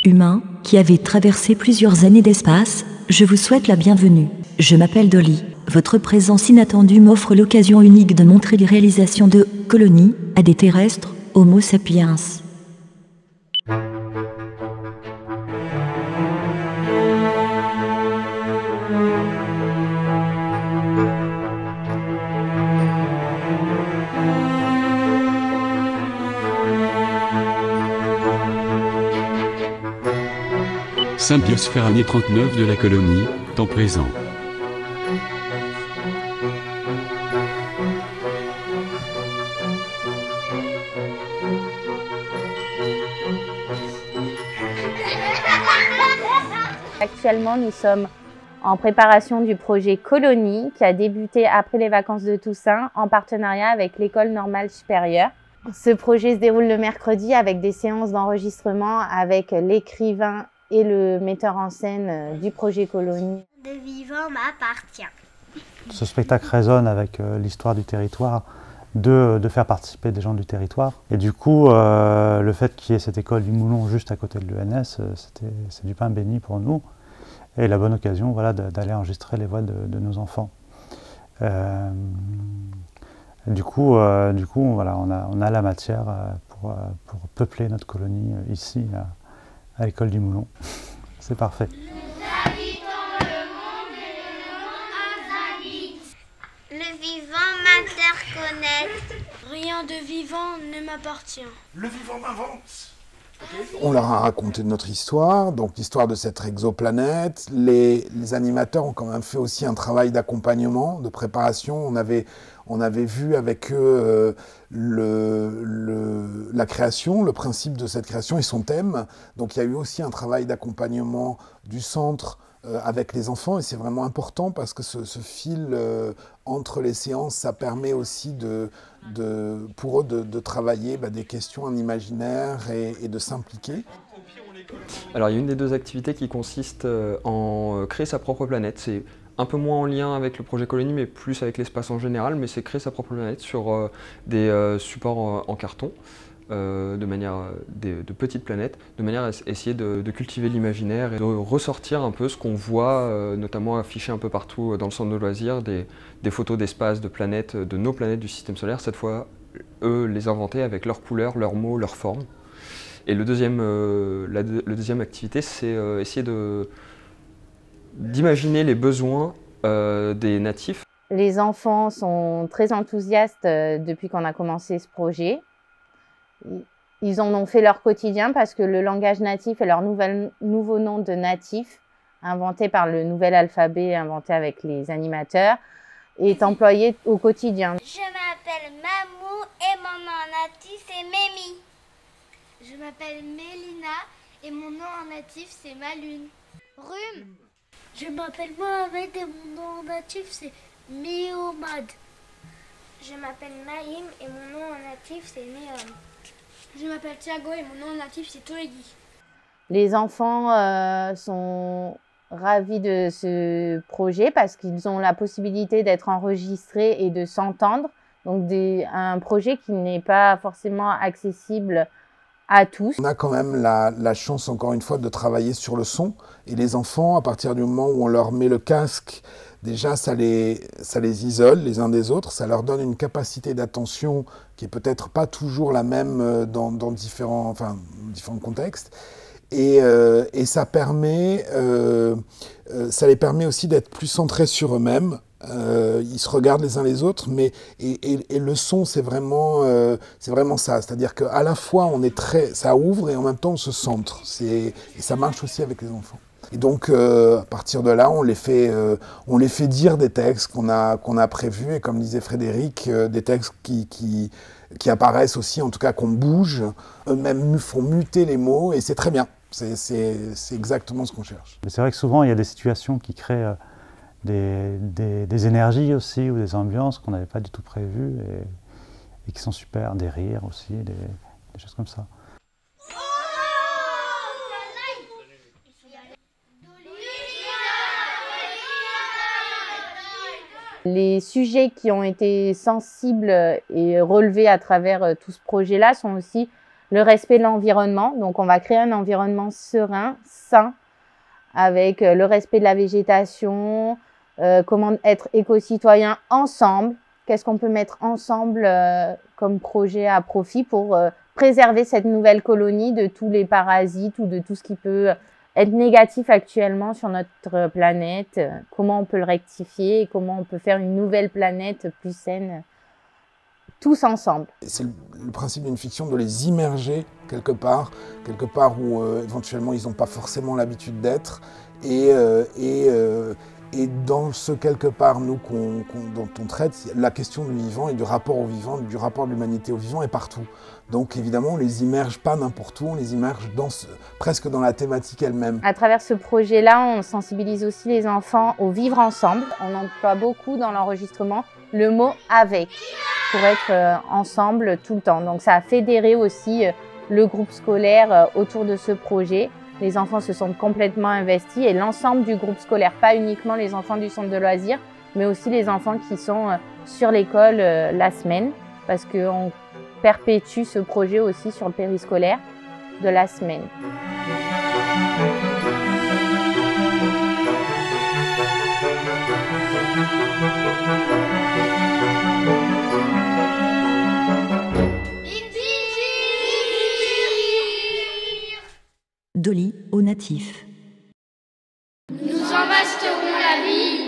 Humains, qui avez traversé plusieurs années d'espace, je vous souhaite la bienvenue. Je m'appelle Dolly. Votre présence inattendue m'offre l'occasion unique de montrer les réalisations de colonies à des terrestres, Homo sapiens. Symbiosphère année 39 de la colonie, temps présent. Actuellement, nous sommes en préparation du projet Colonie qui a débuté après les vacances de Toussaint en partenariat avec l'École normale supérieure. Ce projet se déroule le mercredi avec des séances d'enregistrement avec l'écrivain et le metteur en scène du projet Colonie. De vivant m'appartient. Ce spectacle résonne avec l'histoire du territoire, de faire participer des gens du territoire. Et du coup, le fait qu'il y ait cette école du Moulon juste à côté de l'ENS, c'est du pain béni pour nous. Et la bonne occasion, voilà, d'aller enregistrer les voix de nos enfants. Du coup, voilà, on a la matière pour peupler notre colonie ici, à l'école du Moulon. C'est parfait. Le vivant m'interconnecte. Rien de vivant ne m'appartient. Le vivant m'invente. On leur a raconté notre histoire, donc l'histoire de cette exoplanète. Les animateurs ont quand même fait aussi un travail d'accompagnement, de préparation. On avait vu avec eux la création, le principe de cette création et son thème. Donc il y a eu aussi un travail d'accompagnement du centre avec les enfants, et c'est vraiment important parce que ce fil entre les séances, ça permet aussi pour eux de travailler des questions en imaginaire et de s'impliquer. Alors il y a une des deux activités qui consiste en créer sa propre planète. C'est un peu moins en lien avec le projet Colonie, mais plus avec l'espace en général, mais c'est créer sa propre planète sur des supports en carton. De petites planètes, de manière à essayer de cultiver l'imaginaire et de ressortir un peu ce qu'on voit, notamment affiché un peu partout dans le centre de loisirs, des photos d'espace, de planètes, de nos planètes du système solaire, cette fois, eux, les inventer avec leurs couleurs, leurs mots, leurs formes. Et la deuxième activité, c'est essayer d'imaginer les besoins des natifs. Les enfants sont très enthousiastes depuis qu'on a commencé ce projet. Ils en ont fait leur quotidien parce que le langage natif est leur nouveau nom de natif, inventé par le nouvel alphabet inventé avec les animateurs, est employé au quotidien. Je m'appelle Mamou et mon nom natif c'est Mémi. Je m'appelle Mélina et mon nom en natif c'est Malune. Rhume. Je m'appelle Mohamed et mon nom en natif c'est Miomad. Je m'appelle Naïm et mon nom en natif c'est Néom. Je m'appelle Thiago et mon nom natif c'est Toegi. Les enfants sont ravis de ce projet parce qu'ils ont la possibilité d'être enregistrés et de s'entendre. Donc un projet qui n'est pas forcément accessible à tous. On a quand même la chance, encore une fois, de travailler sur le son. Et les enfants, à partir du moment où on leur met le casque, déjà, ça les isole les uns des autres, ça leur donne une capacité d'attention qui est peut-être pas toujours la même dans différents contextes. Et ça les permet aussi d'être plus centrés sur eux-mêmes. Ils se regardent les uns les autres, mais le son, c'est vraiment ça. C'est-à-dire qu'à la fois, ça ouvre et en même temps, on se centre. Et ça marche aussi avec les enfants. Et donc, à partir de là, on les fait dire des textes qu'on a prévus, et comme disait Frédéric, des textes qui apparaissent aussi, en tout cas qu'on bouge. Eux-mêmes font muter les mots, et c'est très bien. C'est exactement ce qu'on cherche. C'est vrai que souvent, il y a des situations qui créent des énergies aussi, ou des ambiances qu'on n'avait pas du tout prévues, et qui sont super, des rires aussi, des choses comme ça. Les sujets qui ont été sensibles et relevés à travers tout ce projet-là sont aussi le respect de l'environnement. Donc on va créer un environnement serein, sain, avec le respect de la végétation, comment être éco-citoyen ensemble. Qu'est-ce qu'on peut mettre ensemble comme projet à profit pour préserver cette nouvelle colonie de tous les parasites ou de tout ce qui peut être négatif actuellement sur notre planète. Comment on peut le rectifier et comment on peut faire une nouvelle planète plus saine, tous ensemble. C'est le principe d'une fiction de les immerger quelque part où éventuellement ils n'ont pas forcément l'habitude d'être et dans ce quelque part, nous, dont on traite, la question du vivant et du rapport au vivant, du rapport de l'humanité au vivant est partout. Donc évidemment, on ne les immerge pas n'importe où, on les immerge presque dans la thématique elle-même. À travers ce projet-là, on sensibilise aussi les enfants au vivre ensemble. On emploie beaucoup dans l'enregistrement le mot « avec » pour être ensemble tout le temps. Donc ça a fédéré aussi le groupe scolaire autour de ce projet. Les enfants se sont complètement investis et l'ensemble du groupe scolaire, pas uniquement les enfants du centre de loisirs, mais aussi les enfants qui sont sur l'école la semaine, parce qu'on perpétue ce projet aussi sur le périscolaire de la semaine. Dolly, au natif. Nous embasterons la vie